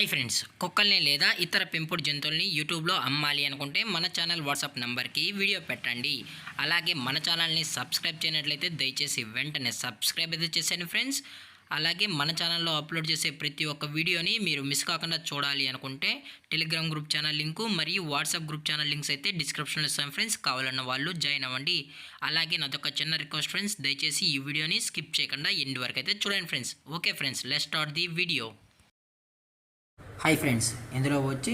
Hi friends, కుక్కల్ని లేదా ఇతర పెంపుడు జంతువుల్ని యూట్యూబ్లో అమ్మాలి అనుకుంటే మన ఛానల్ వాట్సాప్ నెంబర్కి వీడియో పెట్టండి. అలాగే మన ఛానల్ని సబ్స్క్రైబ్ చేయనట్లయితే దయచేసి వెంటనే సబ్స్క్రైబ్ అయితే చేసేయండి ఫ్రెండ్స్. అలాగే మన ఛానల్లో అప్లోడ్ చేసే ప్రతి ఒక్క వీడియోని మీరు మిస్ కాకుండా చూడాలి అనుకుంటే టెలిగ్రామ్ గ్రూప్ ఛానల్ లింకు మరియు వాట్సాప్ గ్రూప్ ఛానల్ లింక్స్ అయితే డిస్క్రిప్షన్లో ఇస్తాను ఫ్రెండ్స్. కావాలన్న వాళ్ళు జాయిన్ అవ్వండి. అలాగే నాదొక చిన్న రిక్వెస్ట్ ఫ్రెండ్స్, దయచేసి ఈ వీడియోని స్కిప్ చేయకుండా ఎండ్ వరకు అయితే చూడండి friends. Okay friends, let's start the video. Hi friends, ఇందులో వచ్చి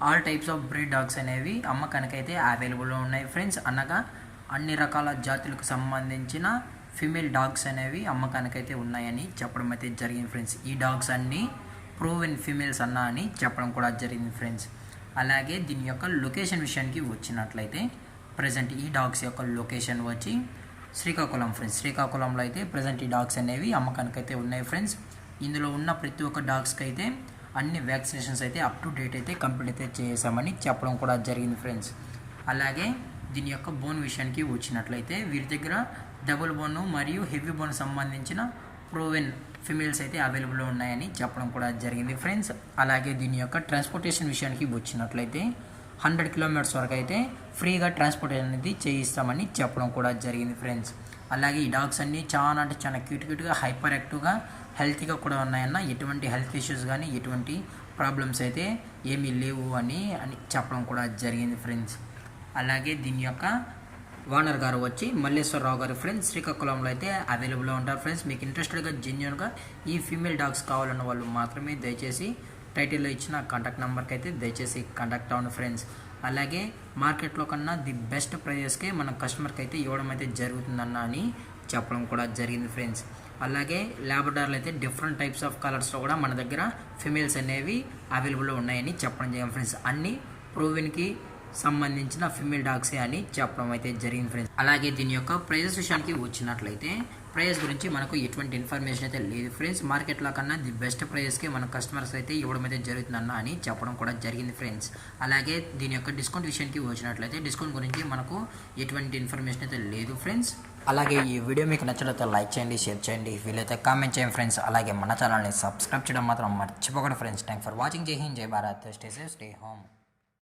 all types of breed dogs అనేవి అమ్మకానికైతే అవైలబుల్లో ఉన్నాయి ఫ్రెండ్స్. అనగా అన్ని రకాల జాతులకు సంబంధించిన ఫీమేల్ డాగ్స్ అనేవి అమ్మకానికైతే ఉన్నాయని చెప్పడం అయితే జరిగింది ఫ్రెండ్స్. ఈ డాగ్స్ అన్నీ ప్రూవెన్ ఫీమేల్స్ అన్నా అని చెప్పడం కూడా జరిగింది ఫ్రెండ్స్. అలాగే దీని యొక్క లొకేషన్ విషయానికి వచ్చినట్లయితే ప్రజెంట్ ఈ డాగ్స్ యొక్క లొకేషన్ వచ్చి శ్రీకాకుళం ఫ్రెండ్స్. శ్రీకాకుళంలో అయితే ప్రజెంట్ ఈ డాగ్స్ అనేవి అమ్మకానికైతే ఉన్నాయి ఫ్రెండ్స్. ఇందులో ఉన్న ప్రతి ఒక్క డాగ్స్కి అయితే అన్ని వ్యాక్సినేషన్స్ అయితే అప్ టు డేట్ అయితే కంప్లీట్ అయితే చేసామని చెప్పడం కూడా జరిగింది ఫ్రెండ్స్. అలాగే దీని యొక్క బోన్ విషయానికి వచ్చినట్లయితే వీరి దగ్గర డబుల్ బోన్ మరియు హెవీ బోన్ సంబంధించిన ప్రూవెన్ ఫిమేల్స్ అయితే అవైలబుల్లో ఉన్నాయని చెప్పడం కూడా జరిగింది ఫ్రెండ్స్. అలాగే దీని యొక్క ట్రాన్స్పోర్టేషన్ విషయానికి వచ్చినట్లయితే 100 కిలోమీటర్స్ వరకు అయితే ఫ్రీగా ట్రాన్స్పోర్టేషన్ అనేది చేయిస్తామని చెప్పడం కూడా జరిగింది ఫ్రెండ్స్. అలాగే ఈ డాగ్స్ అన్నీ చాలా అంటే చాలా క్యూట్గా హైపర్ యాక్టివ్గా హెల్తీగా కూడా ఉన్నాయన్న, ఎటువంటి హెల్త్ ఇష్యూస్ కానీ ఎటువంటి ప్రాబ్లమ్స్ అయితే ఏమీ లేవు అని చెప్పడం కూడా జరిగింది ఫ్రెండ్స్. అలాగే దీని యొక్క ఓనర్ గారు వచ్చి మల్లేశ్వరరావు గారు ఫ్రెండ్స్. శ్రీకాకుళంలో అయితే అవైలబుల్లో ఉంటారు ఫ్రెండ్స్. మీకు ఇంట్రెస్టెడ్గా జెన్యూన్గా ఈ ఫీమేల్ డాగ్స్ కావాలన్న వాళ్ళు మాత్రమే దయచేసి టైటిల్లో ఇచ్చిన కాంటాక్ట్ నెంబర్కి అయితే దయచేసి కాంటాక్ట్ అవ్వండి ఫ్రెండ్స్. అలాగే మార్కెట్లో కన్నా ది బెస్ట్ ప్రైజెస్కే మన కస్టమర్కి అయితే ఇవ్వడం అయితే జరుగుతుందన్న అని చెప్పడం కూడా జరిగింది ఫ్రెండ్స్. అలాగే ల్యాబ్రడార్లు అయితే డిఫరెంట్ టైప్స్ ఆఫ్ కలర్స్లో కూడా మన దగ్గర ఫిమేల్స్ అనేవి అవైలబుల్లో ఉన్నాయని చెప్పడం జరిగింది ఫ్రెండ్స్. అన్ని ప్రూవెన్కి సంబంధించిన ఫిమేల్ డాగ్సే అని చెప్పడం అయితే జరిగింది ఫ్రెండ్స్. అలాగే దీని యొక్క ప్రైజెస్ విషయానికి వచ్చినట్లయితే ప్రైస్ గురించి మనకు ఎటువంటి ఇన్ఫర్మేషన్ అయితే లేదు ఫ్రెండ్స్. మార్కెట్లో కన్నా ది బెస్ట్ ప్రైస్కి మన కస్టమర్స్ అయితే ఇవ్వడం అయితే జరుగుతుందన్న అని చెప్పడం కూడా జరిగింది ఫ్రెండ్స్. అలాగే దీని యొక్క డిస్కౌంట్ విషయానికి వచ్చినట్లయితే డిస్కౌంట్ గురించి మనకు ఎటువంటి ఇన్ఫర్మేషన్ అయితే లేదు ఫ్రెండ్స్. అలాగే ఈ వీడియో మీకు నచ్చినట్లయితే లైక్ చేయండి, షేర్ చేయండి, వీలైతే కామెంట్ చేయండి ఫ్రెండ్స్. అలాగే మన ఛానల్ని సబ్స్క్రైబ్ చేయడం మాత్రం మర్చిపోకండి ఫ్రెండ్స్. Thank for watching. జై హింద్, జై Bharat, stay safe, stay home.